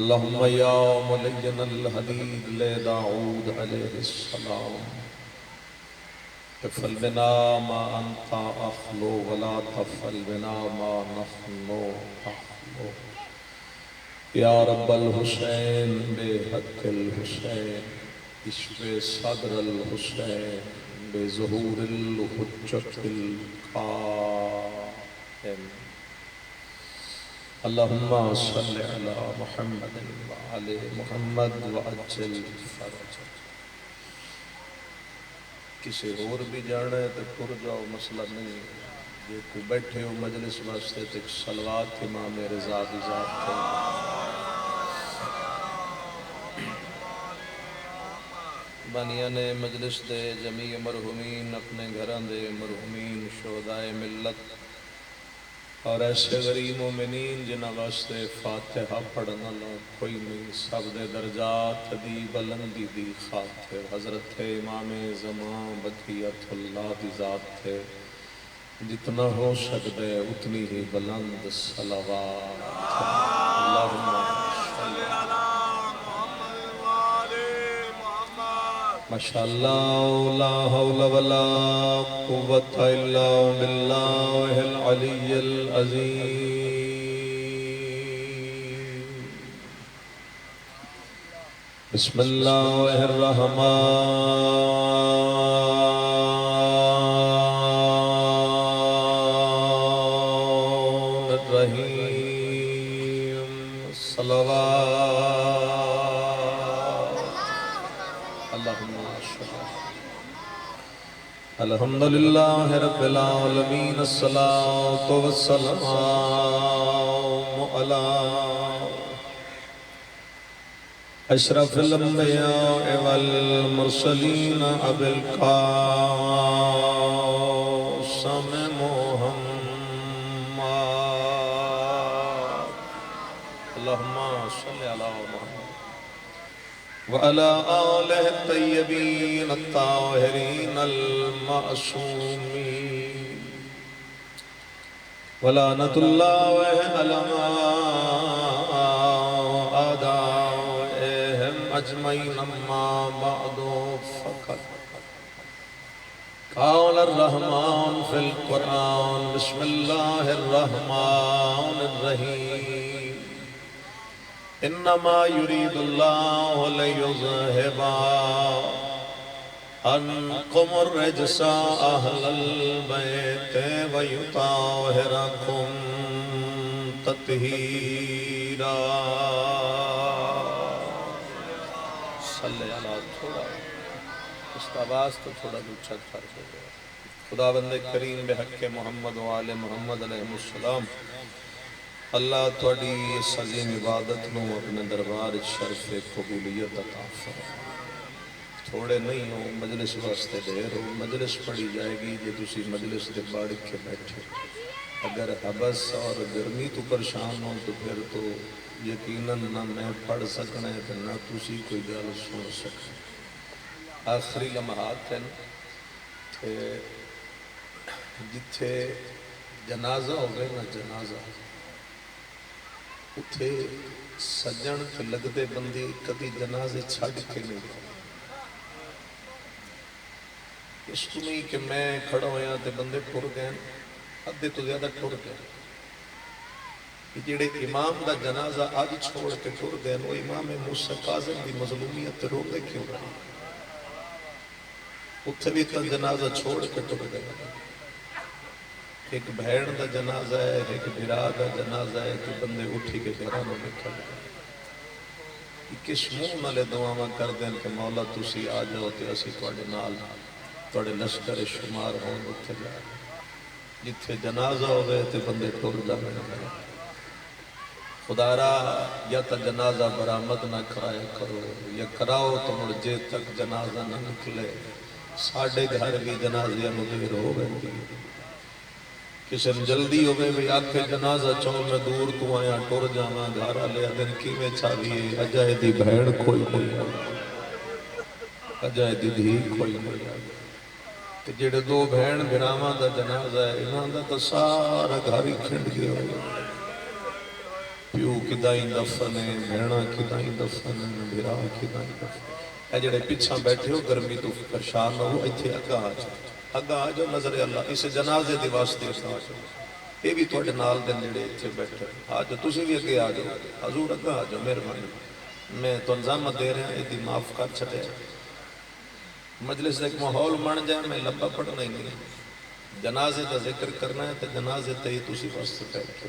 اللهم يا ملين الحديد لداود عليه السلام افعل بنا ما أنت أخلو ولا تفعل بنا ما نحن أخلو يا رب الحسين بحق الحسين اشف صدر الحسين بظهور الحجة القائم اللهم صل على محمد وعلى محمد وعجل فرج. کسی اور بھی جانا ہے تو ٹر جاؤ، مسئلہ نہیں. جے کوئی بیٹھے ہو مجلس واسطے تو ایک صلوات امام رضا دی ذات تے بانیان مجلس دے جمیع مرحومین، اپنے گھران دے مرحومین شہدائے ملت اور ایسے غریب مومنین جنہ واسطے فاتحہ پڑھنا لو کوئی نہیں، سب دے درجات دی بلندی دی خاطر حضرت امام زمان بقیت اللہ دی ذات تھے جتنا ہو سکتے اتنی ہی بلند صلوات. اللہم ماشاءاللہ لا حول ولا قوة الا باللہ العلی العظیم. بسم اللہ الرحمن الرحیم. صلوات اللہم الحمدللہ رب العالمین الصلاة والسلام علی اشرف الانبیاء والمرسلین ابی القاسم محمد. اللہم صلی علی محمد وعلى آلہ الطیبین الطاہرین المعصومین ولعنت اللہ علی اعدائہم اجمعین. اما بعد فقط قال الرحمن فی القرآن بسم اللہ الرحمن الرحیم. انما يريد الله ليذهب عنكم الرجس اهل البيت ويطهركم تطهيرا. صلی اللہ. تھوڑا اس کا آواز تو تھوڑا اونچا فرق ہو گیا. خداوند کریم بحق محمد و آل محمد علیہ السلام اللہ تھوڑی اس عظیم عبادت نو اپنے دربار شرف قبولیت عطا فرمائے. تھوڑے نہیں ہو مجلس واسطے دیر ہو، مجلس پڑھی جائے گی جے تسی مجلس دے باڑ کے بیٹھے. اگر حبس اور گرمی تو پریشان ہو تو پھر تو یقیناً نہ میں پڑھ سکنا ہے تو نہ تسی کوئی گل سن سکنا. آخری لمحات ہیں کہ جتھے جنازہ ہو گئے نا جنازہ اتھے سجن تے لگدے بندی کدی جنازے چھڑ کے نہیں گئے. اس تو نہیں کہ میں کھڑا ہویا تے بندے ٹر گئے، ادھے تو زیادہ ٹر گئے. کہ جڑے امام دا جنازہ آج چھوڑ کے ٹر گئے وہ امام موسیٰ کاظم دی مظلومیت رو دے کیوں رہی. اتھے بھی تا جنازہ چھوڑ کے ٹر گئے. ایک بھیڑ دا جنازہ ہے، ایک بھرا دا جنازہ ہے کہ بندے اٹھی کے گھرانوں نکل گئے. کس منہ نالے دعاواں کر دیں کہ مولا تسی آ جاؤ تے اسی تواڈے نال تواڈے لشکر شمار ہون اتھے جا رہے. جتھے جنازہ ہو گئے تے بندے ٹر جانے لگے. خدا را یا تا جنازہ برآمد نہ کرایا کرو یا کراؤ تو مڑ جے تک جنازہ نہ نکلے. ساڑھے گھر بھی جنازیاں دیر ہو گئی. کسی نے جلدی ہو گئے بھی آکھے جنازہ چاہو میں دور تو آیا ٹر جانا گھارا لیا دن کی میں چاہیے اجائے دی بھیڑ کوئی نہیں آئی، اجائے دی دھی کوئی نہیں آئی. جڑے دو بھین بھراواں دا جنازہ ہے انہاں دا تو سارا گھر ہی کھنڈ گیا ہوگا. پیو کدائیں دفن ہے، بھیڑا کدائیں دفن ہے، بھرا کدائیں دفن ہے۔ اے جڑے پیچھا بیٹھے ہو گرمی تو پریشان نہ ہو، ایتھے اگا آ جاؤ، اگا آ جاؤ، نظر اللہ اس جنازے دی واسطے اگا آ جاؤ۔ یہ بھی تھوڑے نال دے نیڑے ایتھے بیٹھے آ جاؤ، تسی بھی اگے آ جاؤ، حضور اگا آ جاؤ، مہربانی میں تو انضامت دے رہا ہوں، یہ معاف کر چھڑے۔ مجلس ایک ماحول بن جائے، میں لمبا پڑھنا ہی نہیں، جنازے کا ذکر کرنا ہے تو جنازے تے ہی تسی واسطے بیٹھے۔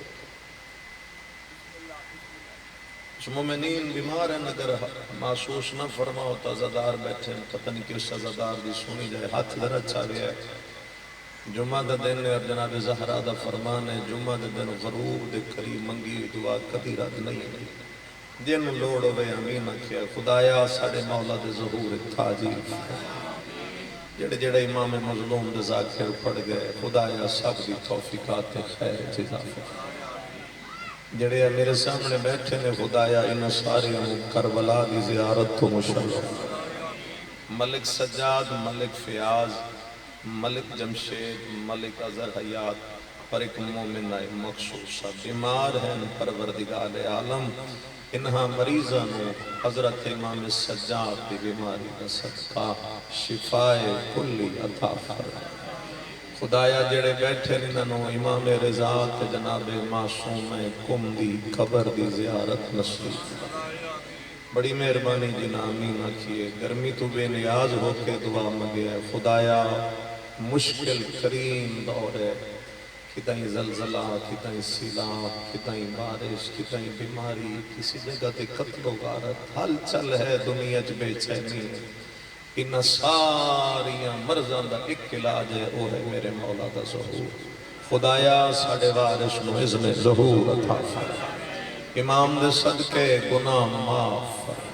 مومنین بیمار ہیں، اگر محسوس نہ فرماؤ تو عزادار بیٹھے ہیں، پتہ نہیں کس عزادار دی سنی جائے، ہاتھ در اچھا گیا ہے۔ جمعہ دا دن ہے اور جناب زہرا دا فرمان ہے، جمعہ دا دن غروب دے قریب منگی دعا کبھی رد نہیں ہے۔ جن لوڑ ہوئے امین آکھیا، خدایا ساڑے مولا دے ظہور تاجیل جڑے جڑے امام مظلوم دے ذاکر پڑھ گئے، خدایا سب دی توفیقات خیر اضافہ۔ جڑے میرے سامنے بیٹھے نے، خدایا ان سارے کربلا دی زیارت تو مشرف۔ ملک سجاد، ملک فیاض، ملک جمشید، ملک اظہر حیات پر ایک مومن آئے مخصوصا بیمار ہیں پروردگار عالم، انہاں مریضانوں حضرت امام سجاد دی بیماری کا صدقہ شفائے کلی عطا فرمائے۔ خدایا جڑے بیٹھے انہوں امام رضا تے جناب معصوم کم دی قبر دی زیارت نصیب۔ بڑی مہربانی جنا آمین آکھیے، گرمی تو بے نیاز ہو کے دعا مانگے ہے، خدایا مشکل ترین دور ہے، کتائیں زلزلہ، کتائیں سیلاب، کتائیں بارش، کتائیں بیماری، کسی جگہ تے قتل و غارت، حل چل ہے دنیا چ بے چینی ہے۔ ان ساریاں مرضاں دا ایک علاج ہے، وہ ہے میرے مولا دا ظہور۔ خدایا ساڑے وارث نو اذن ظہور عطا فرما، امام دے صدقے گناہ معاف فرما۔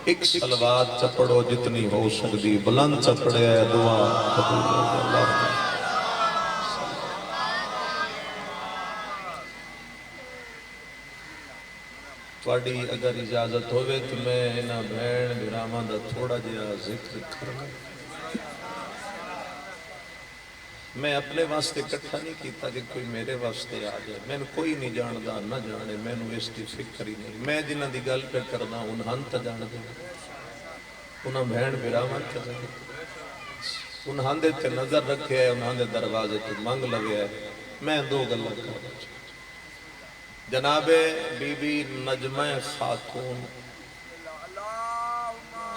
ایک صلوات چپڑو جتنی ہو سکتی، بلند چپڑے دعا قبول اللہ۔ تھوڑی اگر اجازت ہوئے تو میں انہاں بہن براہماں دا تھوڑا جہا ذکر کرنا۔ میں اپنے واسطے اکٹھا نہیں کیتا کہ کوئی میرے واسطے آ جائے، میں کوئی نہیں جاندہ نہ جانے، میں نے اس کی فکر ہی نہیں، میں جنہ دی گل پہ کرنا انہاں تا جان دے، انہاں بہن براہماں تا جان دے، انہاں دے تے نظر رکھے ہے، انہاں دے دروازے تو منگ لگے ہے۔ میں دو گلہ کرنا چاہتا، جناب بی بی نجمہ خاتون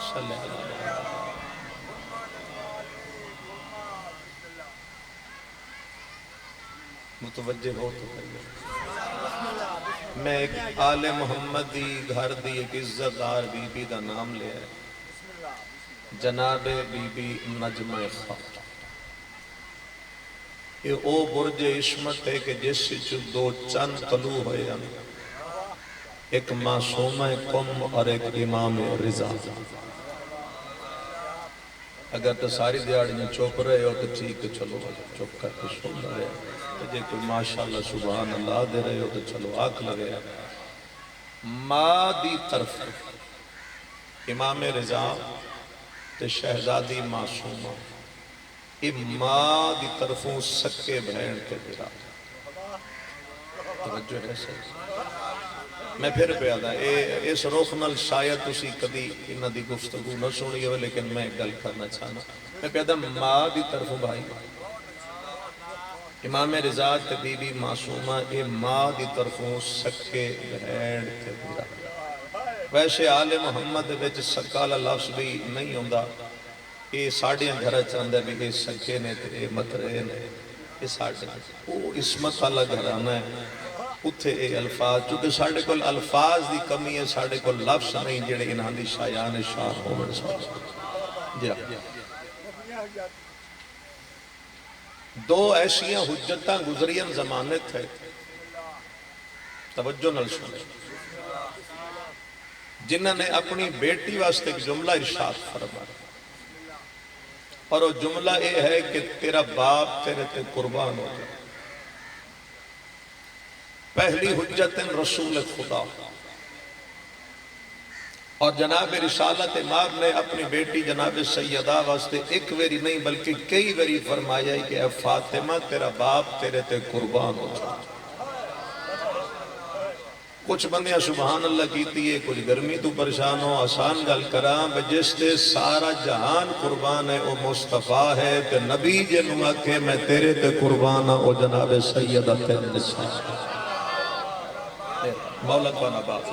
صلی اللہ علیہ وسلم، متوجہ ہو تو کریے، میں ایک آل محمدی گھر دی ایک عزت دار بی بی دا نام لے ہے، جناب بی بی نجمہ خاتون۔ یہ او برج عصمت ہے کہ جس سے دو چند طلوع ہوئے ہیں، ایک معصوم قم اور ایک امام رضا۔ اگر تو ساری دیاڑیاں چوپ رہے ہو تو ٹھیک ہے، چلو چوپ کر کے سن رہے ہیں، جے کوئی ماشاءاللہ سبحان اللہ دے رہے ہو تو چلو آنکھ لگے۔ ماں دی طرف امام رضا تے شہزادی معصومہ، ماں دی طرفوں سکے بہن کے برا، توجہ ہے صحیح۔ میں پھر پیادا اس روخ نال شاید اسی کدی انہاں دی گفتگو نہ سنی ہو، لیکن میں گل کرنا چاہنا۔ میں پیادا ماں دی طرفوں بھائی، امام رضا تے بی بی معصومہ، یہ ماں دی طرفوں سکے بہن کے برا۔ ویسے آل محمد وچ سکالہ لفظ بھی نہیں ہوندہ، یہ ساڑھیاں گھرہ چاندہ بھی یہ سکے نے تے مترے نے، یہ ساڑھے وہ عصمت والا گھرانا ہے، اتھے اے الفاظ، چونکہ ساڑھے کل الفاظ دی کمی ہے، ساڑھے کل لفظ نہیں جڑے انہاں دی شایان شان ہونے ساڑھے۔ جی دو ایسیاں حجتاں گزریاں زمانت ہے، توجہ نل سنے، جنہاں نے اپنی بیٹی واسطے ایک جملہ ارشاد فرمایا، اور وہ جملہ یہ ہے کہ تیرا باپ تیرے تے قربان ہو جائے۔ پہلی حجت رسول خدا، اور جناب رسالت ماب نے اپنی بیٹی جناب سیدہ واسطے ایک ویری نہیں بلکہ کئی ویری فرمایا ہے کہ اے فاطمہ تیرا باپ تیرے تے قربان ہو جائے۔ کچھ بندیاں سبحان اللہ کیتی ہے، کچھ گرمی تو پریشان ہو، آسان گل کراں جس تے سارا جہان قربان ہے او مصطفیٰ ہے، تے نبی جنوں آکھے میں تیرے تے قربان ہاں او جناب سیدہ النساء مولا کو نبات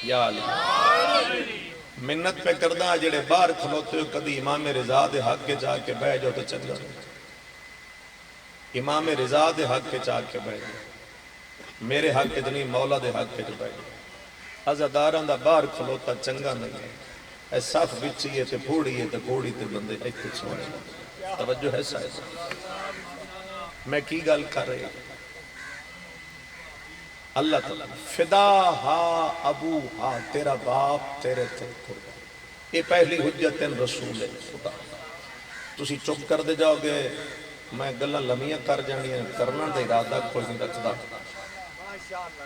یا علی منت پہ کردہ جڑے باہر کھلوتے ہو کدی امام رضا دے حق کے جا کے بہ جاؤ تو چنگا امام رضا دے حق کے جا کے بہ جاؤ، میرے حق کے نہیں مولا دے حق کے بہ جاؤ، عزاداراں دا باہر کھلوتا چنگا نہیں ہے، اے صف بچی ہے تے پھوڑی ہے تے پھوڑی تے بندے ایک سونے توجہ ہے صاحب میں کی گل کر رہی اللہ تعالیٰ فدا ہا ابو ہا تیرا باپ تیرے تے قربان، یہ پہلی حجت رسول خدا۔ تسی چپ کر دے جاؤ گے میں گلہ لمیاں کر جانی ہیں، کرنا دے ارادہ کوئی نہیں رکھدا۔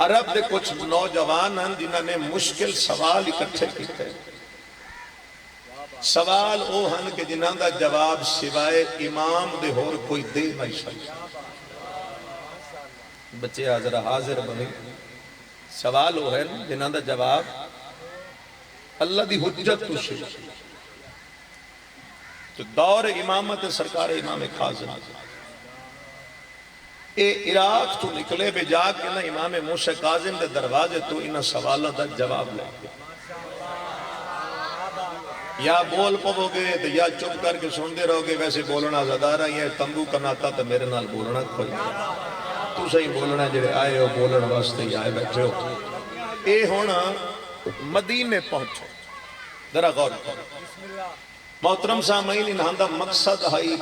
عرب دے کچھ نوجوان ہیں جنہاں نے مشکل سوال اکٹھے کیتے، سوال او ہن کہ جنہاں دا جواب سوائے امام دے ہور کوئی دے نہیں سکتا۔ بچے حاضر بنی سوال ہو ہے جنہاں دا جواب اللہ دی حجت تو سے تو دور امامت سرکار امام کاظم اے عراق تو نکلے بے جا کے نا امام موسیٰ کاظم دے دروازے تو انہاں سوالہ دا جواب لے گے، یا بول پو گے یا چپ کر کے سن دے رہو گے، ویسے بولنا زدہ رہا یہ تنبو کناتا تو میرے نال بولنا کوئی نہیں، تو صحیح بولنا جڑے آئے ہو بولن واسطے ہی آئے بیٹھے ہو۔ اے ہونا مدینے پہنچو ذرا غور کرو محترم سامعین، انہاں دا مقصد ہے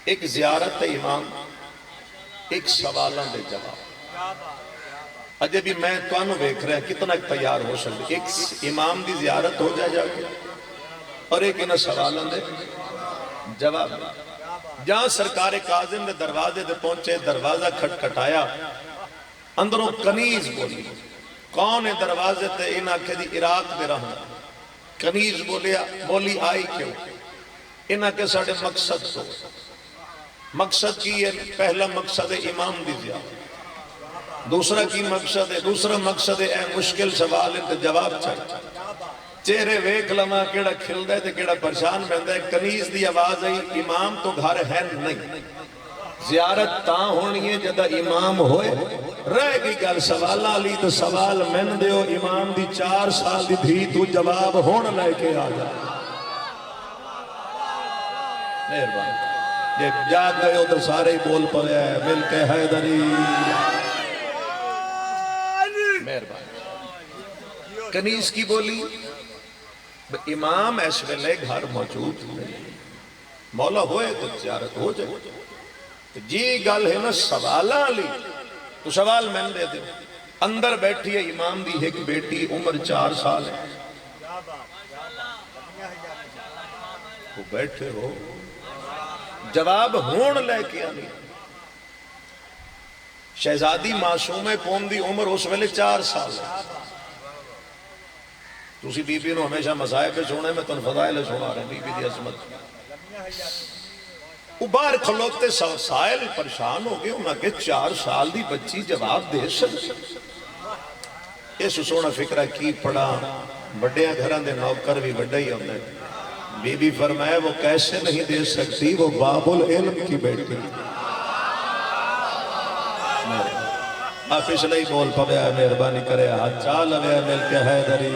ایک زیارت امام، ایک سوالوں دے جواب۔ اجے بھی میں تو انہوں دیکھ رہا ہے کتنا تیار ہو سکتے، ایک امام دی زیارت ہو جا کے اور ایک انہاں سوالوں دے جواب۔ جہاں سرکار کاظم دے دروازے دے پہنچے، دروازہ کھٹکھٹایا، اندروں کنیز بولی، کون ہے دروازے تے انہاں کے دی عراق دے رہا کنیز بولی آئی کیوں؟ انہاں کے ساڑھے مقصد تو مقصد کی ہے، پہلا مقصد امام دی زیارت، دوسرا کی مقصد ہے، دوسرا مقصد ہے اے مشکل سوال ہے جواب چاہتا چہرے ویک لما کیڑا کھل دے تے کیڑا پریشان بہندہ ہے، کنیز دی آواز ہے امام تو گھر ہے نہیں، زیارت تاں ہونی ہے جدہ امام ہوئے رہ گئی گل سوالا لی تو سوال من دیو امام دی 4 سال دی تھی تو جواب ہون لے کے آ جا مہربان جب جاگ گئے ہو تو سارے بول پڑے ہیں مل کے حیدری مہربان کنیز کی بولی امام اس ویلے گھر موجود مولا ہوئے تو زیارت ہو جائے جی گل ہے نا سوالہ لی تو سوال میں دے دے اندر بیٹھی ہے امام دی ایک بیٹی عمر 4 سال ہے وہ بیٹھے ہو جواب ہون لے کے آنی شہزادی معصوم قوم دی عمر اس ویلے 4 سال ہے تُسی بی بی نو ہمیشہ مذاہب پہ سونے میں تن فضائل سنا رہے بی بی دی عظمت وہ باہر کھلوتے سائل پریشان ہو گئے انہاں کے 4 سال دی بچی جواب دے سکتے اس سونا فکرہ کی پڑا بڑے گھران دے نوکر بھی بڑا ہی ہوتا ہے بی بی فرمایا وہ کیسے نہیں دے سکتی وہ باب العلم کی بیٹی آپ اس لئے بول پڑے آئے مہربانی کرے ہاتھ چال ہوئے مل کے حیدری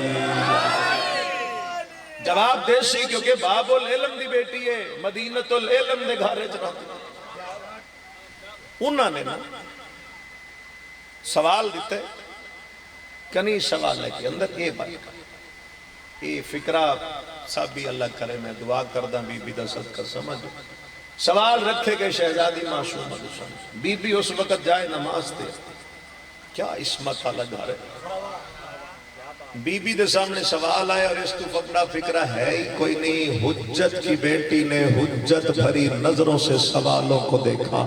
جواب دے سی کیونکہ باب العلم دی بیٹی ہے مدینت العلم دے گھارے جناب انہوں نے نا سوال دیتے کنی سوال ہے کہ اندر یہ بات یہ فکرہ سب بھی اللہ کرے میں دعا کردہ بی بی دا صدقہ سمجھ سوال رکھے کہ شہزادی معصوم بی بی اس وقت جائے نماز دے کیا عصمت اللہ گھر ہے بی بی دے سامنے سوال آئے اور اس تو فکرہ فکرہ ہے ہی کوئی نہیں حجت کی بیٹی نے حجت بھری نظروں سے سوالوں کو دیکھا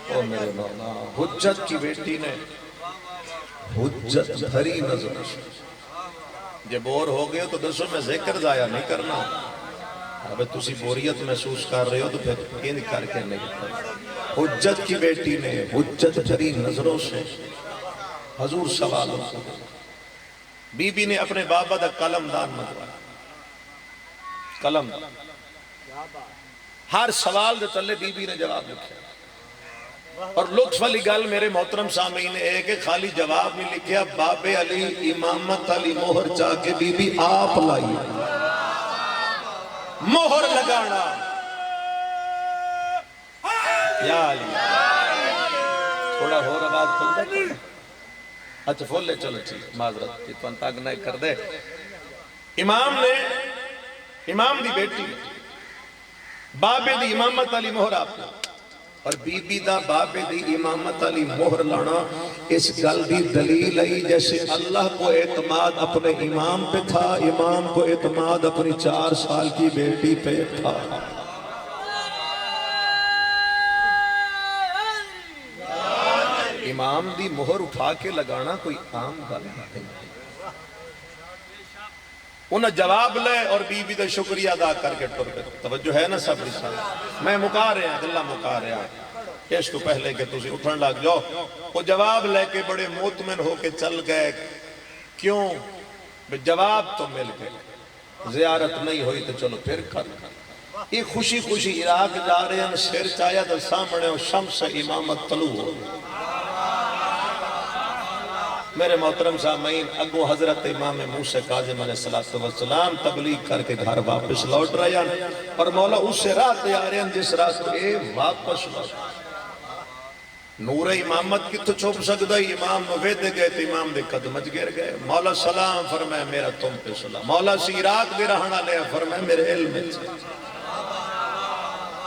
او میرے مولا حجت کی بیٹی نے حجت بھری نظروں سے جب بور ہو گئے تو دسو میں ذکر ضائع نہیں کرنا اب تسی بوریت محسوس کر رہے ہو تو پھر ان کر کے نہیں کرنا حجت کی بیٹی نے حجت بھری نظروں سے حضور سوالوں کو بی بی نے اپنے بابا دا قلم دان منگوایا، قلم ہر سوال دے تلے بی بی نے جواب لکھا، اور لطف والی گل میرے محترم سامعین ہے کہ خالی جواب نہیں لکھیا، باب علی امامت علی مہر چاہ کے بی بی آپ لائی، مہر لگانا یا علی، تھوڑا ہو آواز کھل دے، اچھا فول لے چلو ٹھیک معذرت یہ تو انتاگ نہ کر دے۔ امام نے امام دی بیٹی بابے دی امامت علی مہر آپ نے، اور بی بی دا بابے دی امامت علی مہر لانا اس گل دی دلیل ہے جیسے اللہ کو اعتماد اپنے امام پہ تھا، امام کو اعتماد اپنی 4 سال کی بیٹی پہ تھا۔ امام دی مہر اٹھا کے لگانا کوئی عام گل نہیں، انہیں جواب لے اور بی بی دا شکریہ ادا کر کے ٹر گئے۔ توجہ ہے نا سب رسالہ، میں مکا رہے ہیں اللہ مکا رہے ہیں اس کو پہلے کہ تسی اٹھن لگ جاؤ، وہ جواب لے کے بڑے مطمئن ہو کے چل گئے، کیوں؟ جواب تو مل گئے، زیارت نہیں ہوئی تو چلو پھر کر یہ خوشی خوشی عراق جا رہے ہیں، سر چایا تو سامنے شمس امامت طلوع ہو۔ میرے محترم سامعین، اگو حضرت امام موسیٰ کاظم علیہ السلام تبلیغ کر کے گھر واپس لوٹ رہے ہیں، اور مولا اس سے راہ دے آ رہے ہیں جس راہ سے واپس لوٹ۔ نور امامت کی تو چھوپ سکتا ہے، امام ویدے گئے تو امام دے قدمج گر گئے، مولا سلام فرمائے میرا تم پہ سلام، مولا سی عراق دے رہنا لے فرمائے میرے علم سے،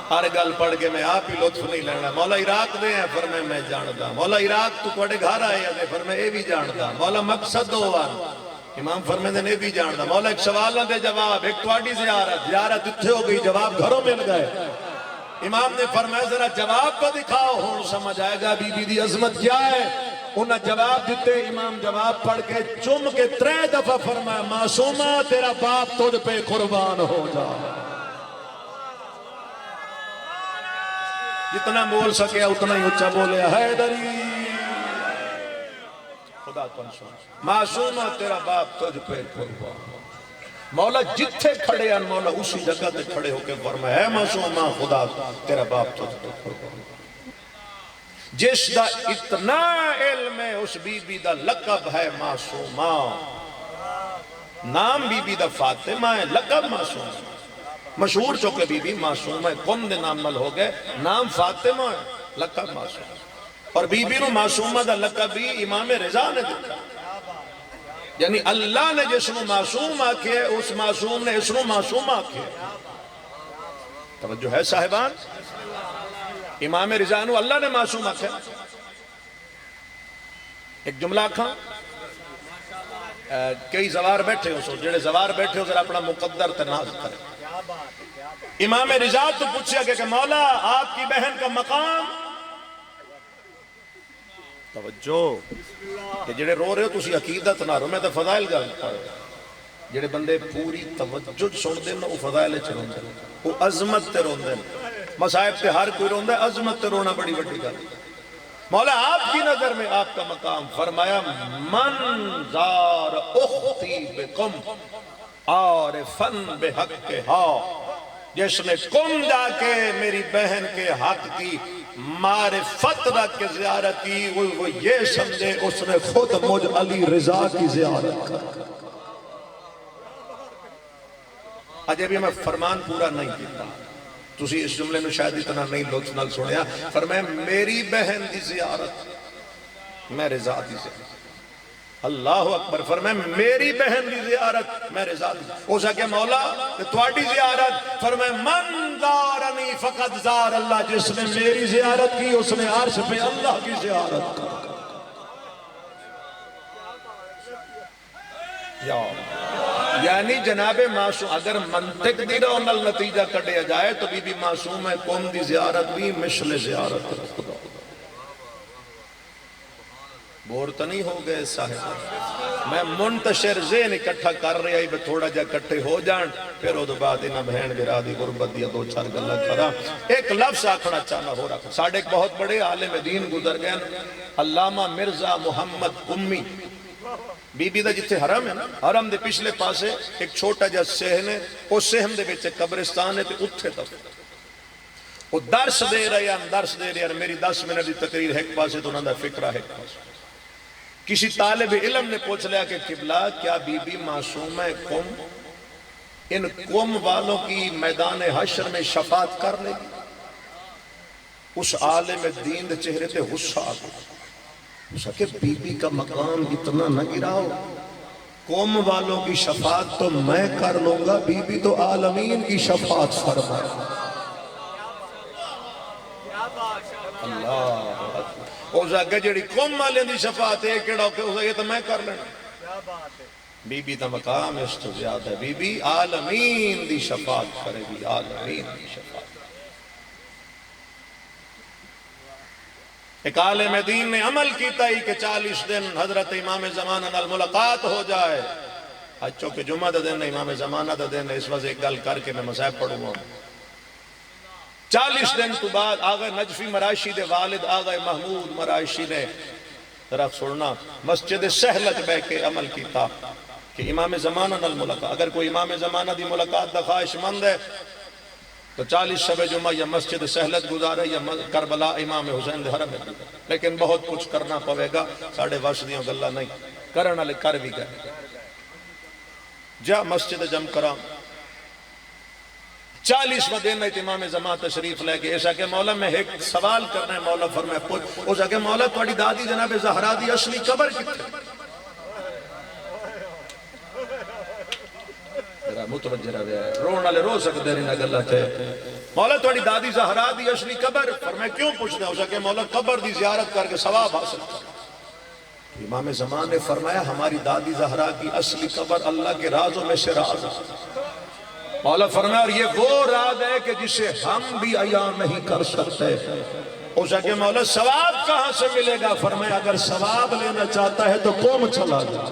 ہر گل پڑھ کے میں آپ ہی لطف نہیں لینا، مولا عراق دے ہیں فرمائے میں جاندہ، مولا عراق تو کوڑے گھر آئے ہیں فرمائے اے بھی جاندہ، مولا مقصد دو وار امام فرمائے نے بھی جاندہ، مولا ایک سوال دے جواب، ایک توڑی زیارت اتھے ہو گئی، جواب گھروں مل گئے۔ امام نے فرمایا ذرا جواب کو دکھاؤ، ہون سمجھ آئے گا بی بی دی عظمت کیا ہے۔ انہاں جواب دیتے، امام جواب پڑھ کے چم کے 3 دفعہ فرمایا معصومہ تیرا باپ تجھ پہ قربان ہو جا، جتنا بول سکے اتنا ہی اچھا بولے، حیدری خدا تو انسان معصومہ تیرا باپ تجھ پہ قربان ہو۔ مولا جتھے کھڑے ہیں مولا اسی جگہ تے کھڑے ہو کے فرمایا ہے معصومہ خدا تیرا باپ تجھ پہ قربان ہو۔ جس دا اتنا علم ہے اس بی بی دا لقب ہے معصومہ، نام بی بی دا فاطمہ ہے، لقب معصومہ، مشہور چوکے بی بی معصومہ ہے، قوم دے نام مل ہو گئے، نام فاطمہ ہے، لقب معصومہ، اور بی بی نو معصومہ دا لقب بھی امام رضا نے دیتا، یعنی اللہ نے جس نو معصوم آکھے اس معصوم نے اس نو معصوم آکھے۔ توجہ ہے صاحبان، امام رضا نو اللہ نے معصوم آکھے۔ ایک جملہ کھاں، کئی زوار بیٹھے ہو سو، جڑے زوار بیٹھے ہو ذرا اپنا مقدر تناز کرے۔ امام رضا تو پوچھا کہ مولا آپ کی بہن کا مقام، توجہ کہ جڑے رو رہے ہو تسی عقیدت نہ رو، میں تو فضائل گل کر رہا ہوں، جڑے بندے پوری توجہ سن دے نا وہ فضائل چ روندے، وہ عظمت تے روندے، مصائب تے ہر کوئی روندا ہے، عظمت تے رونا بڑی بڑی گل۔ مولا آپ کی نظر میں آپ کا مقام، فرمایا من زار اختی بکم عارفن بحقہا، جس نے کم جا کے میری بہن کے حق کی معرفت رکھ کے زیارت کی، وہ یہ سمجھے اس نے خود مجھ علی رضا کی زیارت کر۔ اجے بھی میں فرمان پورا نہیں کیتا، تسی اس جملے میں شاید اتنا نہیں لطف نال سنیا، فرمایا میری بہن دی زیارت میں رضا دی زیارت، اللہ اکبر، فرمایا میری بہن دی زیارت میں رضا دی، ہو سکے مولا تواڈی زیارت، فرمایا من زارنی فقط زار اللہ، جس نے میری زیارت کی اس نے عرش پہ اللہ کی زیارت کی۔ یعنی جناب معصوم، اگر منطق دی رونل نتیجہ کٹیا جائے تو بی بی معصوم ہے، قوم دی زیارت بھی مثل زیارت خدا۔ بور تو نہیں ہو گئے صاحب؟ میں منتشر ذہن اکٹھا کر رہا ہی تھوڑا جا کٹھے ہو جان، پھر وہ بعد انہاں بہن برا دی غربت دیا دو چار گلا کرا۔ ایک لفظ آکھنا چاہنا ہو رہا، ساڑھے ایک بہت بڑے عالم دین گزر گئے، علامہ مرزا محمد امی۔ بی بی دا جتھے حرم ہے نا، حرم دے پچھلے پاسے ایک چھوٹا جا سہن ہے، اس سہن دے بیچے قبرستان ہے، تے اتھے تک وہ درس دے رہے ہیں، میری 10 منٹ دی تقریر ایک پاسے تو انہاں دا فکرہ ایک پاسے۔ کسی طالب علم نے پوچھ لیا کہ قبلہ کیا بی بی معصوم ہے قوم، ان قوم والوں کی میدان حشر میں شفاعت کر لے گی؟ اس عالم دین دے چہرے تے غصہ آ گیا، اس کہ بی بی کا مقام اتنا نہ گراؤ، قوم والوں کی شفاعت تو میں کر لوں گا، بی بی تو عالمین کی شفاعت فرمائے۔ اللہ اس آگے جڑی قوم والے دی شفاعت ہے کیڑا کہ یہ تو میں کر لینا، بی بی دا مقام اس تو زیادہ ہے، بی بی عالمین دی شفاعت کرے گی، عالمین دی شفاعت۔ ایک عالم دین نے عمل کیتا ہی کہ 40 دن حضرت امام زمانہ نال ملاقات ہو جائے۔ آج چونکہ جمعہ دا دن امام زمانہ دا دن اس وقت ایک گل کر کے میں مصاحب پڑھوں گا۔ 40 دن تو بعد آغا نجفی مرائشی دے والد آغا محمود مرائشی نے ذرا سننا مسجد سہلت بے کے عمل کیتا کہ امام زمانہ نال ملاقات، اگر کوئی امام زمانہ دی ملاقات دا خواہش مند ہے تو 40 شب جمعہ یا مسجد سہلت گزارے یا کربلا امام حسین دے حرم ہے، لیکن بہت کچھ کرنا پوے گا، ساڑھے واسدیوں گلہ نہیں کرنا لے کر بھی گئے۔ جا مسجد جم کرا 40واں دن ہے امام زمان تشریف لے کے ایسا کہ مولا میں ایک سوال کرنا ہے، مولا فرمائے پوچھ، اسا کہ مولا توڑی دادی جناب زہرا دی اصلی قبر کتنے؟ متوجہ رہے ہیں رونا لے رو سکتے رہنا گلہ تھے، مولا توڑی دادی زہرا دی اصلی قبر، فرمائے کیوں پوچھنا ہے؟ اسا کہ مولا قبر دی زیارت کر کے ثواب حاصل کر۔ امام زمان نے فرمایا ہماری دادی زہرا کی اصلی قبر اللہ کے رازوں میں سے راز ہے۔ مولا فرمایا اور یہ وہ راز ہے کہ جسے ہم بھی عیاں نہیں کر سکتے۔ اسا کہ مولا ثواب کہاں سے ملے گا؟ فرمایا اگر ثواب لینا چاہتا ہے تو قوم چلا جا۔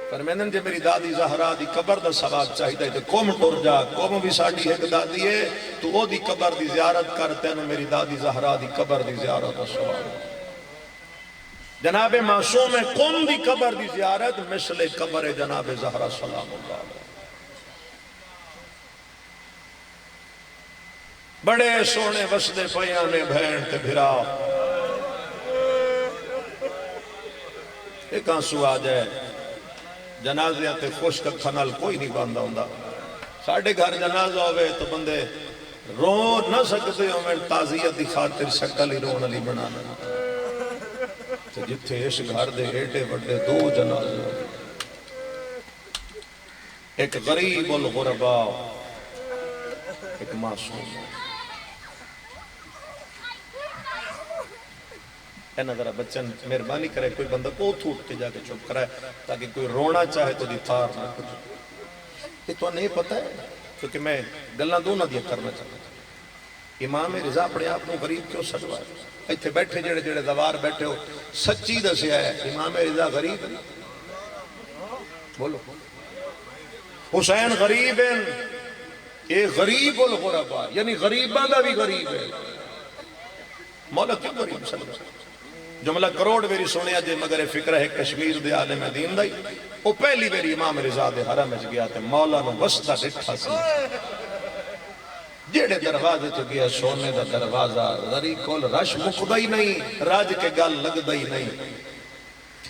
فرمائن جے میری دادی زہرا دی قبر دا ثواب چاہیے تو قوم ٹر جا، قوم بھی ساڑھی ایک دادی ہے تو وہ دی قبر دی زیارت کرتے ہیں، میری دادی زہرا دی قبر دی زیارت دا ثواب۔ جناب معصوم قوم دی قبر دی زیارت مثل قبر جناب زہرا سلام اللہ علیہ۔ بڑے سونے وسدے پیانے بھین تے بھرا، ایک آنسو آ جائے جنازیاں تے خوشک کھنال کوئی نہیں باندھا ہوندہ، ساڑھے گھر جنازہ ہوئے تو بندے رو نہ سکتے ہوئے، تعزیت دی خاطر شکل ہی رون علی بنانا، تو جتھے اس گھر دے ایڈے وڈے دو جنازے ہوئے، ایک غریب الغرباء، ایک معصوم۔ اے نظرہ بچن مہربانی کرے کوئی بندہ کو تھوٹ کے جا کے چپ کرائے تاکہ کوئی رونا چاہے تو دی تھار نہ کچھ۔ یہ تو نہیں پتہ ہے کیونکہ میں گلہ دو نہ دیا کرنا چاہتا ہوں۔ امام رضا اپنے آپ کو غریب کیوں سجوائے؟ ایتھے بیٹھے جڑے جڑے دوار بیٹھے ہو سچی دسیا ہے امام رضا غریب ہے؟ بولو حسین غریب ہیں، اے غریب الغرباء یعنی غریباں دا بھی غریب ہے۔ مولا کیوں غریب سجوائے؟ جملہ کروڑ میری سنیا جے مگر فکر ہے کشمیر دے عالم دین دائی، وہ پہلی میری امام رضا دے حرم اچ گیا تے مولا نو وسطہ ڈٹھا سی، جیڑے دروازے تو گیا سونے دا دروازہ، غری کول رش مکدہ ہی نہیں، راج کے گل لگدہ ہی نہیں۔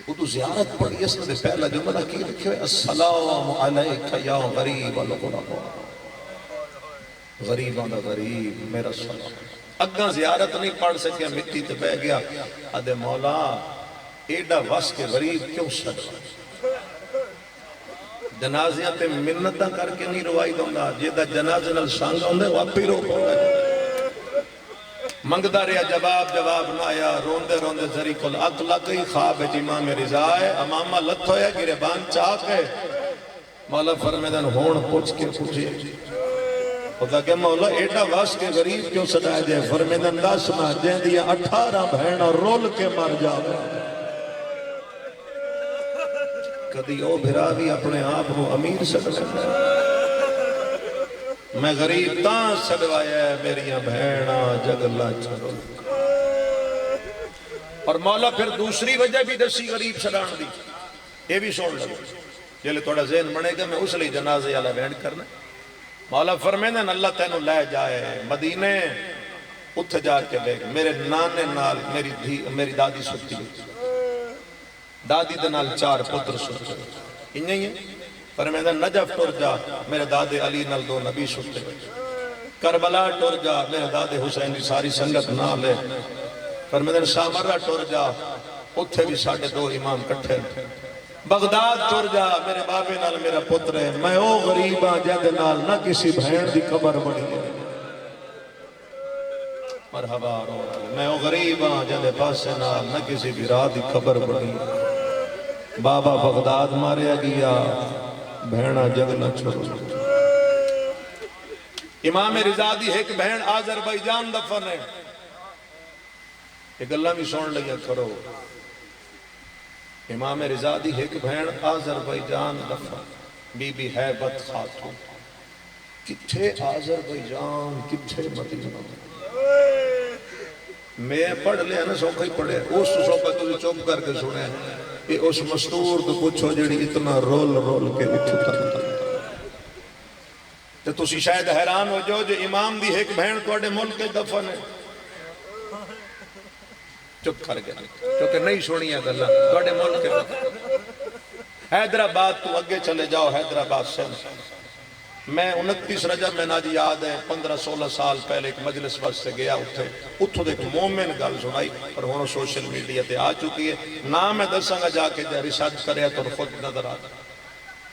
وہ تو زیارت پڑھی اس نے پہلا جملہ کی رکھے ہوئے السلام علیکہ یا غریب الغرباء، غریباں دا غریب میرا سلام۔ اگاں زیارت نہیں پڑھ سکیا، مٹی تے بہ گیا، ادھے مولا ایڈا وس کے غریب کیوں سجوائے؟ جنازیاں تے منتاں کر کے نہیں روائی دونگا، جیدہ جنازہ نل سانگا ہوندے واپی رو پڑھا ہے۔ منگدہ ریا جواب نہ آیا، روندے روندے ذری کل اک لگئی خواب امام رضا ہے، امامہ لت ہویا گریبان چاک ہے۔ مولا فرمیدن ہون پوچھ کے پوچھے خدا کہ مولا ایڈا واس کے غریب کیوں سدایا جائے؟ فرمیدہ دس نہ جن دیا 18 بہناں رول کے مر جاوے کدی او بھرا بھی اپنے آپ کو امیر سکتا ہے میں غریب تاں سدوایا ہے میریاں بہناں جگلا چھڑو اور مولا پھر دوسری وجہ بھی دسی غریب سدان دی یہ بھی سن لگو جلے توڑا ذہن بنے گا میں اس لئے جنازے والا بیان کرنا مولا فرمیدن اللہ تینوں لے جائے مدینے اتھ جا کے لے میرے نانے نال میری دادی سکتی دادی دے نال 4 پتر سکتے انہیں ہی ہے فرمیدن نجف ٹر جا میرے دادے علی نال 2 نبی سکتے کربلا ٹر جا میرے دادے حسین کی ساری سنگت نہ لے فرمیدن سامرہ ٹر جا اتھے بھی 2.5 امام کٹھے بغداد ٹر جا میرے بابے نال میرا پتر ہے میں او غریب ہاں جہدے نال نہ کسی بہن دی قبر بنی ہے مرحبا رو میں او غریب ہاں جہدے پاسے نال نہ کسی بھرا دی قبر بنی ہے بابا بغداد ماریا گیا بہنہ جگنا چھوڑو امام رضا دی ایک بہن آذربائیجان دفن ہے ایک اللہ بھی سن لیا کرو امام رضا دی ایک بہن آذربائیجان دفن بی بی حیبت خاتون کتھے آذربائیجان کتھے مدینہ میں پڑھ لیا نا سوکھا ہی پڑھے اس سوکھا تجھے چوپ کر کے سنے کہ اس مستور تو پوچھو جڑی اتنا رول رول کے اٹھتا تو تسی شاید حیران ہو جو امام دی ایک بہن توڑے ملک کے دفن ہے چپ کر گیا کیونکہ نہیں سنی ہے اللہ توڑے ملک کے دفن حیدرآباد تو اگے چلے جاؤ حیدرآباد سے میں 29 رجب میں ناجی یاد ہے 15-16 سال پہلے ایک مجلس واسطے گیا اتھو دیکھ مومن گل سنائی اور ہونو سوشل میڈیا تے آ چکی ہے نام میں دساں گا جا کے ریسرچ کریا تو خود نظر آتا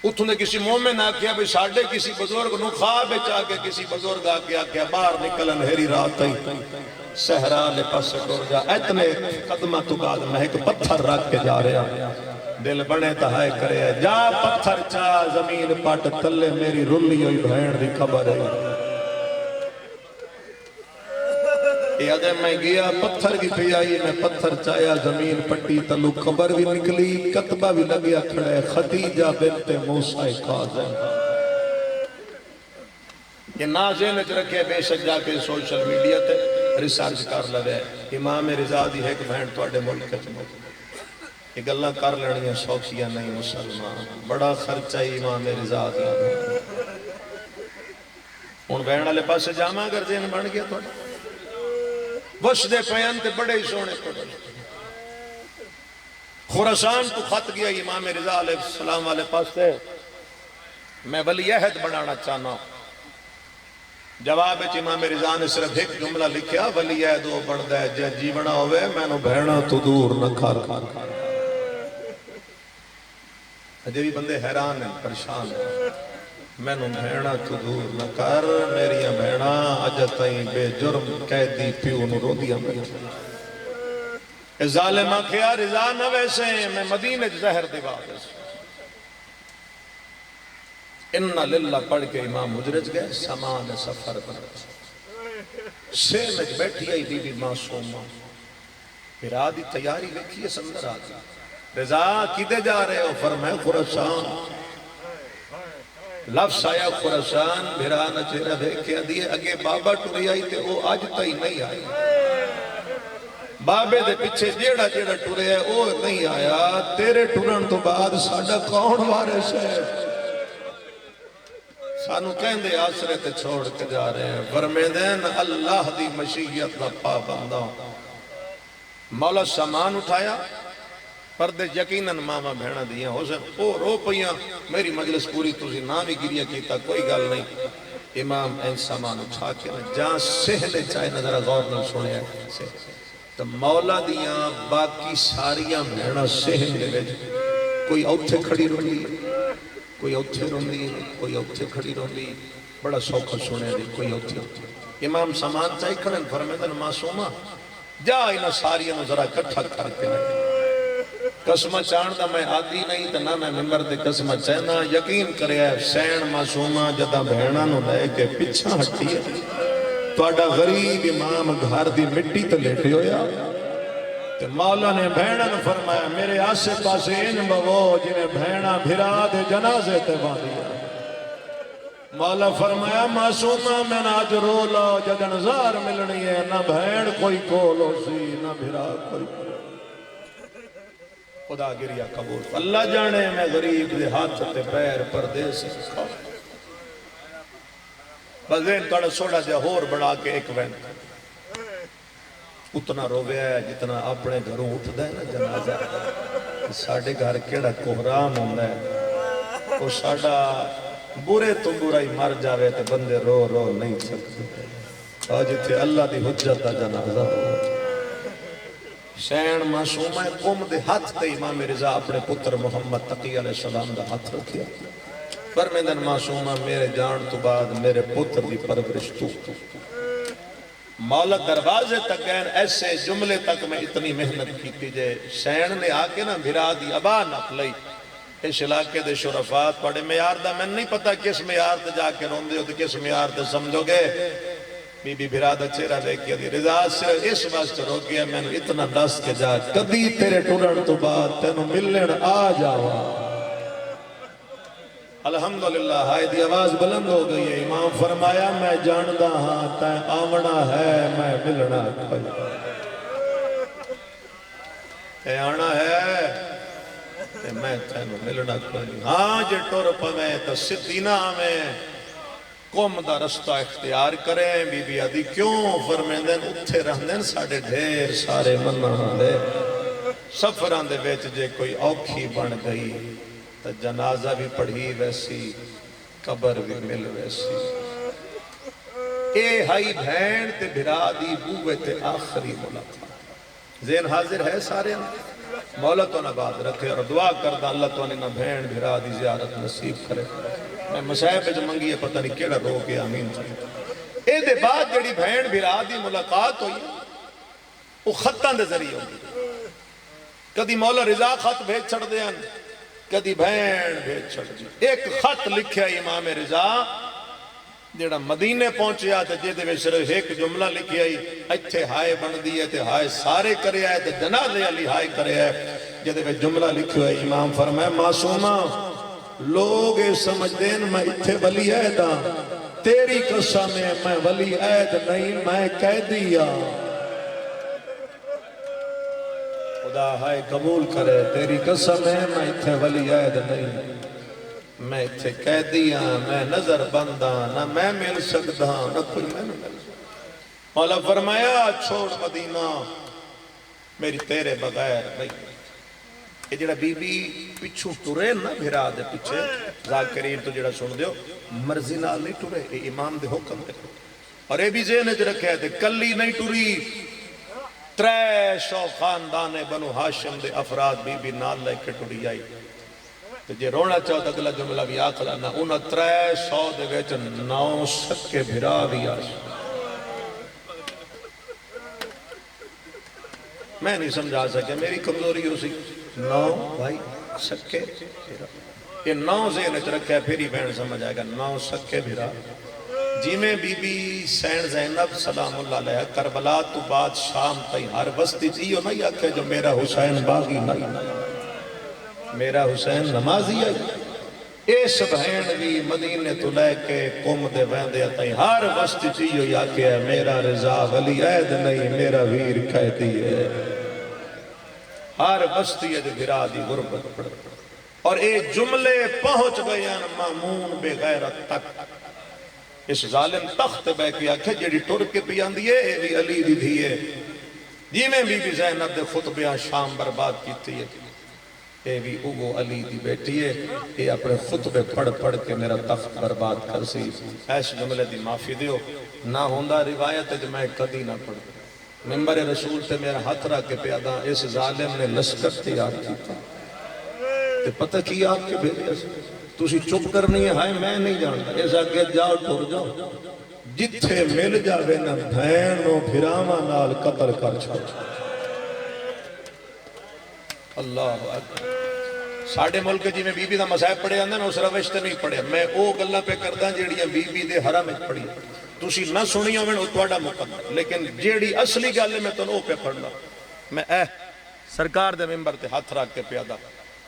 اتھو نے کسی مومن آکیا بھی ساڑھے کسی بزرگ نو خواب چاہ کے کسی بزرگ آکیا باہر نکلن ہیری رات ہی سہرا لے پاس ٹور جا اتنے قدمہ تو بعد میں ایک پتھر رکھ کے جا رہا دل بنے تہائے کرے جا پتھر چاہ زمین پاٹ تلے میری رلی ہوئی بہن دی خبر ہے یاد ہے میں گیا پتھر کی پی آئی میں پتھر چایا زمین پٹی تلو خبر بھی نکلی کتبہ بھی لگیا کھڑے خدیجہ بنت موسیٰ کاظم یہ ناظرین اچھ رکھے بے شک جا کے سوشل میڈیا تے ریسرچ کر لگے امام رضا دی ایک بہن توڑے ملک چمو یہ گلہ کر لڑیاں سوکھیاں نہیں مسلمان بڑا خرچہ امام رضا دی ان بہن والے پاس سے جامعہ اگر ذہن بن گیا توڑا وش دے پیان تے بڑے ہی سونے توڑا خوراسان تو خط گیا امام رضا علیہ السلام والے پاس سے میں ولی عہد بنانا چاہنا ہوں جواب امام رضا نے صرف ایک جملہ لکھیا ولی عہد وہ بڑھتا ہے جے جیونا ہوئے میں نو بہنا تو دور نہ کھار اجے بھی بندے حیران ہیں پریشان ہیں میں نو بہنا تو دور نہ کر میریاں بہنا اجتائیں بے جرم قیدی پیو نو رو دیا ظالمہ کیا رضا نہ ویسے ہیں میں مدینہ زہر دیوا ویسے انہا للہ پڑھ کے امام مجرج گئے سامان سفر بنا سے میں بیٹھی آئی بی بی معصومہ پھر آدھی تیاری لکھی ہے سندر آدھی رضا کدے جا رہے ہو فرمائے خوراسان لفظ آیا خوراسان بھرانا چہرہ دیکھے دیئے اگے بابا ٹوری آئی تے وہ آج تائی نہیں آئی بابے دے پچھے جیڑا جیڑا ٹورے ہے وہ نہیں آیا تیرے ٹورن تو بعد ساڑھا کون وارث ہے سانو کہن دے آسرے تے چھوڑ کے جا رہے ہیں فرمیدین اللہ دی مشیت دا پابندہ مولا سامان اٹھایا پردے یقیناً ماما بہنا دیا ہو سے او رو پئیاں میری مجلس پوری تُسی نہ بھی گریا کیتا کوئی گل نہیں امام این سامان اٹھا کے جہاں سہلے چاہے نظر غور نہ سنے ہیں تو مولا دیاں باقی ساریاں بہنا سہلے ویج کوئی اوتھے کھڑی رہی کوئی اوتھے روندی کوئی اوتھے کھڑی روندی بڑا سوکھا سنے دی کوئی اوتھے امام سامان چاہی کھڑن فرمیدن معصومہ جا انہا ساریاں نظرہ کٹھا کر کے لگے قسم چان دا میں آدھی نہیں تے نہ میں ممبر دے قسم چہنا یقین کریا سین معصومہ جدا بہنا نو لے کے پچھا ہٹی ہے تواڈا غریب امام گھر دی مٹی تے لیٹے ہویا تے مولا نے بہنا نو فرمایا میرے آسے پاسے ان بو جنہیں بہنا بھرا دے جنازے تے باندیا مولا فرمایا معصومہ میں نہ آج رو لو جدن زار ملنی ہے نہ بہن کوئی کولو سی نہ بھرا کوئی خدا گریا قبول اللہ جانے میں غریب دے ہاتھ تے پیر پردے سے کھا بس وین توڑا سوڑا جا ہور بڑھا کے ایک وین اتنا رویا ہے جتنا اپنے گھروں اٹھ دے نا جنازہ ساڑھے گھر کیڑا کوہرام ہوندہ ہے وہ ساڑھا برے تو برائی مر جاوے تے بندے رو رو نہیں سکتے آج تھے اللہ دی حجت دا جنازہ ہو سین معصومہ قوم دے ہاتھ تے امام رضا اپنے پتر محمد تقی علیہ السلام دا ہاتھ رکھیا فرمیدن معصومہ میرے جان تو بعد میرے پتر دی پرورش تو مولا دروازے تک گئن ایسے جملے تک میں اتنی محنت کی تھی جے سین نے آکے نا بھرا دی ابا نپ لئی اس علاقے دے شرفات پڑے میار دا میں نہیں پتا کس میار تے جا کے روندے ہو تو کس میار تے سمجھو گے بی بی بھرا دا چہرہ دیکھیا دی رضا صرف اس واسطے رو گیا میں نے اتنا دس کے جا کدی تیرے ٹرن تو بعد تینوں ملن آ جاوا الحمدللہ ہائے دی آواز بلند ہو گئی ہے امام فرمایا میں جاندہ ہاں تین آونا ہے میں ملنا کھائی اے آنا ہے میں تینوں ملنا کھائی ہاں جے ٹور پویں تو سدینہ میں قوم دا رستہ اختیار کریں بی بی آدھی کیوں فرمیندن اتھے رہندن ساڑھے ڈھیر سارے منہ دے سفران دے بیچ جے کوئی اوکھی بن گئی تو جنازہ بھی پڑھی ویسی قبر بھی مل ویسی اے ہائی بھین تے بھرا دی بوے تے آخری ملاقات ذہن حاضر ہے سارے مولا تو نباد رکھے اور دعا کردہ اللہ تو نہ بھین بھرا دی زیارت نصیب کرے میں مسائب جو منگی ہے پتہ نہیں کیڑا رو کے آمین اے دے بعد جڑی بھین بھرا دی ملاقات ہوئی وہ خطاں دے ذریعے ہوئی کدی مولا رضا خط بھیج چھڑ دے ہیں کدی بھین بھیج چھڑ دی ایک خط لکھیا امام رضا جڑا مدینے پہنچیا تے جے دے میں صرف ایک جملہ لکھیا اچھے ہائے بن دیئے تے ہائے سارے کرے آئے تے جنازے علی ہائے کرے آئے جے دے میں جملہ لکھیا امام فرمائے معصومہ لوگ سمجھ دین میں اتھے ولی عہدہ تیری قسم میں ولی عہد نہیں میں کہہ دیا خدا ہائے قبول کرے تیری قسم ہے میں اتھے ولی عہد نہیں میں اتھے کہہ دیا میں نظر بندہ نہ میں مل سکتا نہ کوئی میں نہ مل سکتا مولا فرمایا چھوڑ مدینہ میری تیرے بغیر نہیں یہ جڑا بی بی پچھو ٹورے نہ بھرا دے پچھے ذاکرین تو جڑا سن دیو مرضی نال نہیں ٹورے یہ امام دے حکم دے اور یہ بھی ذہن جو رکھے تھے کلی نہیں ٹوری 300 خاندان بنو ہاشم دے افراد بی بی نال لے کے ٹوری آئی تو جے رونا چاہتا اگلا جملہ بھی آخلا نہ انہا 300 دے ویچ 9 سکے بھرا بھی آئی میں نہیں سمجھا سکے میری کمزوری ہو سی 9 بھائی سکے بھرا یہ 9 ذہن اچھ رکھا ہے پھر ہی بہن سمجھ آئے گا 9 سکے بھرا جی میں بی بی سین زینب سلام اللہ علیہ کربلا تو بعد شام تائی ہر بستی چیئے نہیں آکھے جو میرا حسین باغی نہیں میرا حسین نمازی ہے اس بہن بھی مدینے تو لے کے قوم دے ویندے تائی ہر بستی چیئے آکھے میرا رضا ولی عہد نہیں میرا ویر قیدی ہے ہر بستی ہے جو بھرا دی غربت پڑ اور اے جملے پہنچ گئے ہیں مامون بے غیرت تک اس ظالم تخت بے کیا کہ جیڑی ٹر کے پیان دیئے اے بھی علی دی دیئے جی میں بی بی زینب دے خطبیاں شام برباد کی تھی اے بھی اوگو علی دی بیٹی ہے اے اپنے خطبے پڑھ کے میرا تخت برباد کر سی ایس جملے دی معافی دیو نہ ہوندہ روایت ہے جو میں کدی نہ پڑھ ممبر رسول تے میرا ہاتھ رکھ کے پیادا اس ظالم نے لشکر تیار کی تھا تے پتہ کی آپ کے بھیجے تُسی چپ کرنی ہے ہائے میں نہیں جانتا ایسا کہ جاؤ ٹور جاؤ جتھے مل جاوے نہ بھین و بھراما نال قتل کر چھوڑ اللہ اکبر ساڈے ملک جی میں بی بی دا مذہب پڑھیا نا اس روش تے نہیں پڑھیا میں او گلاں پہ کردا جیڑیاں بی بی دے حرم وچ پڑھی تسی نہ سنی ہوویں او تہاڈا مقدر لیکن جیڑی اصلی گل ہے میں تانوں او پہ پڑھنا میں سرکار دے ممبر تے ہاتھ رکھ کے پیادا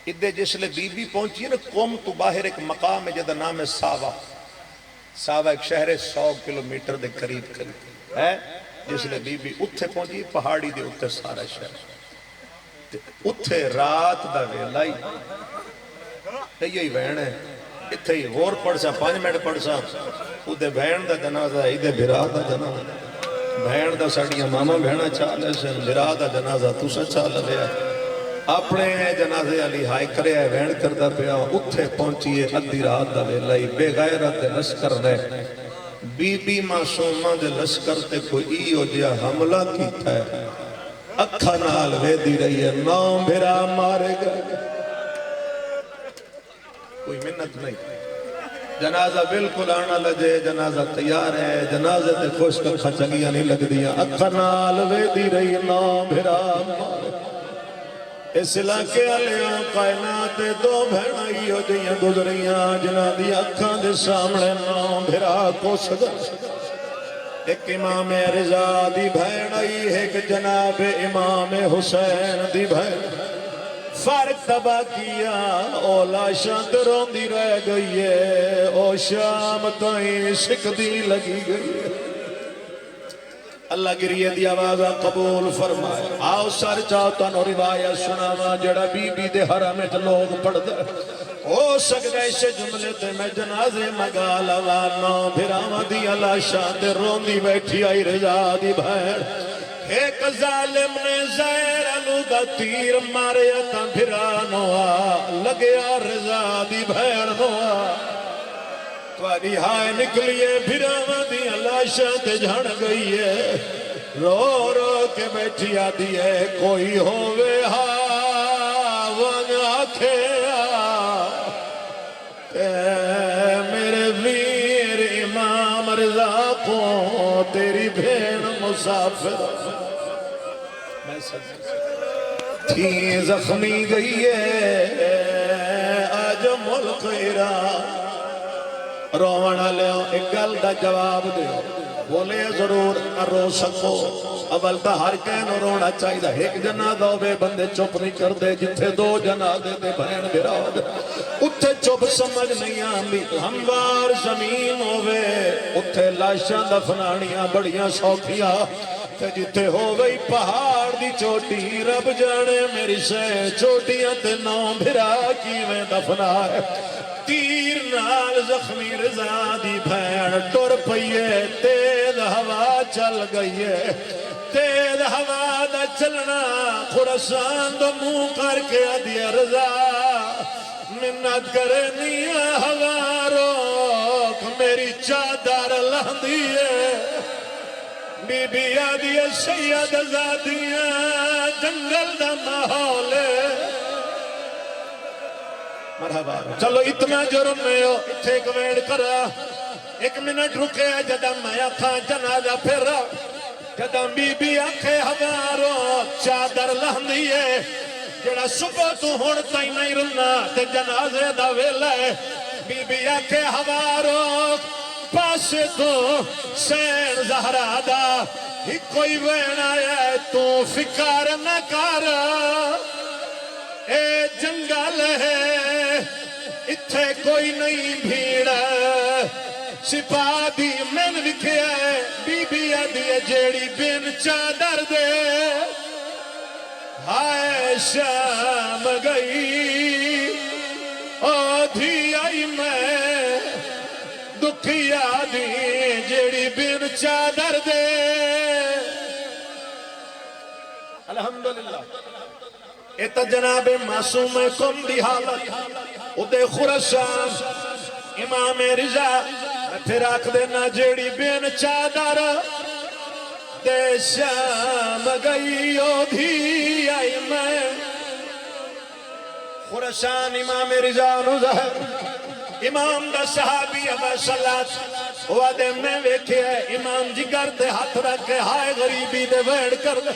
ادھے جس لے بی بی پہنچی ہے نا قوم تو باہر ایک مقام ہے جدا نام ہے ساوا ساوا ایک شہر ہے 100 کلومیٹر دے قریب ہے جس لے بی بی اتھے پہنچی پہاڑی دے اتھے سارا شہر اتھے رات دا ویلا ہی یہی بہن ہے اتھے ہی غور پڑھ سا 5 منٹ پڑھ سا ادھے بہن دا جنازہ ادھے بھرا دا جنازہ بہن دا ساڑیاں ماما بہنا چالے سے بھرا دا جنازہ تسا چال لیا اپنے جنازے علی ہائی کرے ہے بہن کردہ پیا اتھے پہنچیے ادھی رات دا ویلا ہی بے غیرت لشکر نے بی بی معصومہ دے لشکر تے کوئی ایو جیا حملہ کیتا ہے اکھا نال ویدی رہی ہے نام بھرا مارے گا کوئی منت نہیں جنازہ بالکل آنا لجے جنازہ تیار ہے جنازے تے خوش ککھا چلیاں نہیں لگ دیا اکھا نال ویدی رہی ہے نام بھرا مارے اس علاقے علیاں کائنات دو بہنائی ہو جیاں گزریاں جنہ دی اکھاں دے سامنے نام بھرا کو صدر ایک امام رضا دی بہنائی ایک جناب امام حسین دی بہن فرق تبا کیا اولا شاند روندی رہ گئی ہے او شام تائیں سکھ دی لگی گئی ہے اللہ گریہ دی آوازہ قبول فرمائے آؤ سر چاہتا نو روایت سناوا جڑا بی بی دے حرمت لوگ پڑھ دے ہو سکتا اسے جملے تے میں جنازے مگالا وانا بھراما دی اللہ شاند روندی بیٹھی آئی رضا دی بہن ایک ظالم نے زہر علودہ تیر ماریا تا بھرانو لگیا رضا دی بہن نوا تواری ہائے نکلیے بھراما دی اللہ شاند جھڑ گئی ہے رو رو کے بیٹھی آدھی ہے کوئی ہووے ون آکھے میرے ویر امام رضا کو تیری بھین مسافر میں تھی زخمی گئی ہے آج ملک ایران روانہ لے ایک گل دا جواب دے بولے ضرور نہ رو سکو اول تا ہر کہنو رونا چاہی دا ایک جنازہ ہوئے بندے چپ نہیں کر دے جتھے 2 جنازے دے بہن براد اتھے چپ سمجھ نہیں آمدی ہموار زمین ہوئے اتھے لاشاں دفنانیاں بڑیاں سوکھیاں تے جتھے ہوئے پہاڑ دی چوٹی رب جانے میری سے چوٹیاں تے نام بھرا کی میں دفنا ہے تیر نال زخمی رضا دی بھین ٹور پئیے تیز ہوا چل گئی ہے تیز ہوا دا چلنا خراسان دو منہ کر کے دیا رضا منت کرے نیا ہوا روک میری چادر لہندی ہے بی بی آدھی سید زادیاں جنگل دا ماحول مرحبا چلو اتنا جرم میں ہو اتھے ایک ویڑ کرا 1 منٹ رکے جدہ میں آکھاں جنازہ پھر جدہ بی بی آنکھے ہمارو چادر لہندی ہے جڑا صبح تو ہونتا ہی نہیں رلنا تے جنازے دا ویلا ہے بی بی آنکھے ہمارو پاس تو سین زہرہ دا ہی کوئی وین آیا ہے تو فکر نہ کر اے جنگل ہے اتھے کوئی نہیں بھیڑ سپاہ دی من لکھیا ہے بی بی آدھی جیڑی بن چادر دے ہائے شام گئی آدھی آئی میں دکھی آدھی جیڑی بن چادر دے الحمدللہ ایتا جناب معصوم کم دی حالت ادھے خراسان امام رضا پھر آکھ دینا جیڑی بین چادر دے شام گئی اودھی آئی میں خراسان امام رضا نو ظہر امام دا صحابی ابا صلات وعدے میں ویکھے امام جگر دے ہاتھ رکھ کے ہائے غریبی دے ویڑ کر دے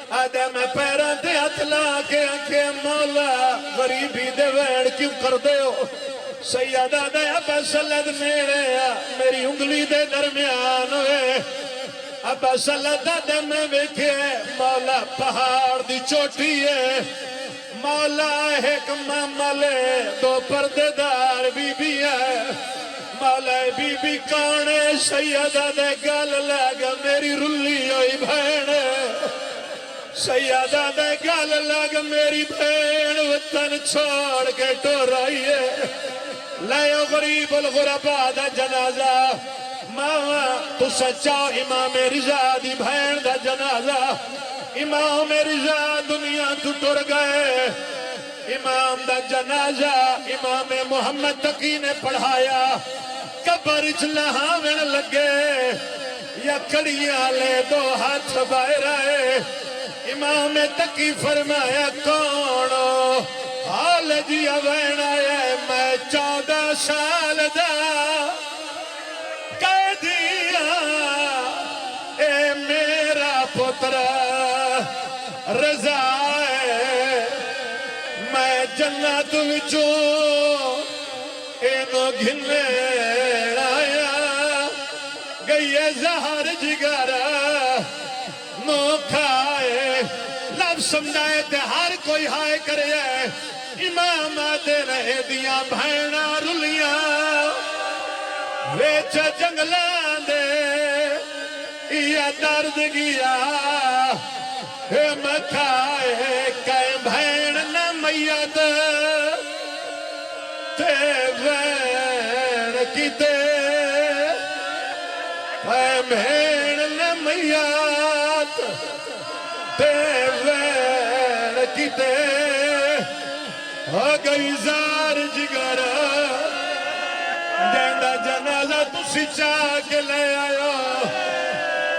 آدھے میں پیروں تے ہاتھ لا کے آنکھے مولا غریبی دے ویڑ کیوں کر دے ہو سیدہ دے ابا سلد میرے میری انگلی دے درمیان ہوئے ابا سلد دے میں ویکھے مولا پہاڑ دی چوٹی ہے مولا ایک ماملے دو پردے دار بی بی ہے مولا بی بی کانے سیدہ دے گل لگا میری رلی ہوئی بھین سیدہ دے گل لگ میری بھین وطن چھوڑ کے ٹور آئی ہے لائیو غریب الغرباء دا جنازہ ماما تو سچا امام رضا دی بھین دا جنازہ امام رضا دنیا تو ٹر گئے امام دا جنازہ امام محمد تقی نے پڑھایا قبر لہاویں لگے یا کڑیاں لے دو ہاتھ باہر آئے امام تقی فرمایا کونو حال جی اوین آیا میں 14 سال دا قیدیاں اے میرا پتر رضا ہے میں جنت وچوں اینو گھنے آیا گئی زہر جگر نو کھائے لب سمجھائے تے ہر کوئی ہائے کرے امام آدھے رہے دیاں بھائنہ رلیاں ویچ جنگلان دے یا درد گیا مکھائے کئے بھین نہ میت تے وین کی تے کئے بھین نہ میت تے وین کی تے ہو گئی زار جگر جیندہ جنازہ تسی چاہ کے لے آیا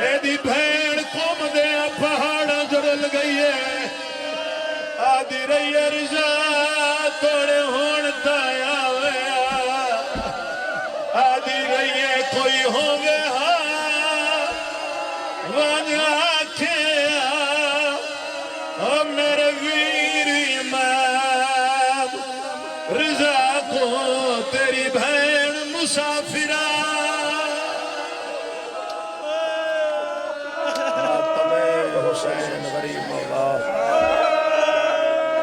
اے دی بھین قوم دے پہاڑا جڑل گئی ہے آدھی رہی رضا توڑے ہون تایا ہویا آدھی رہی کوئی ہوگے ہاں وانیا آنکھیں او میرے ویر امام رضا کو تیری بھین مسافرہ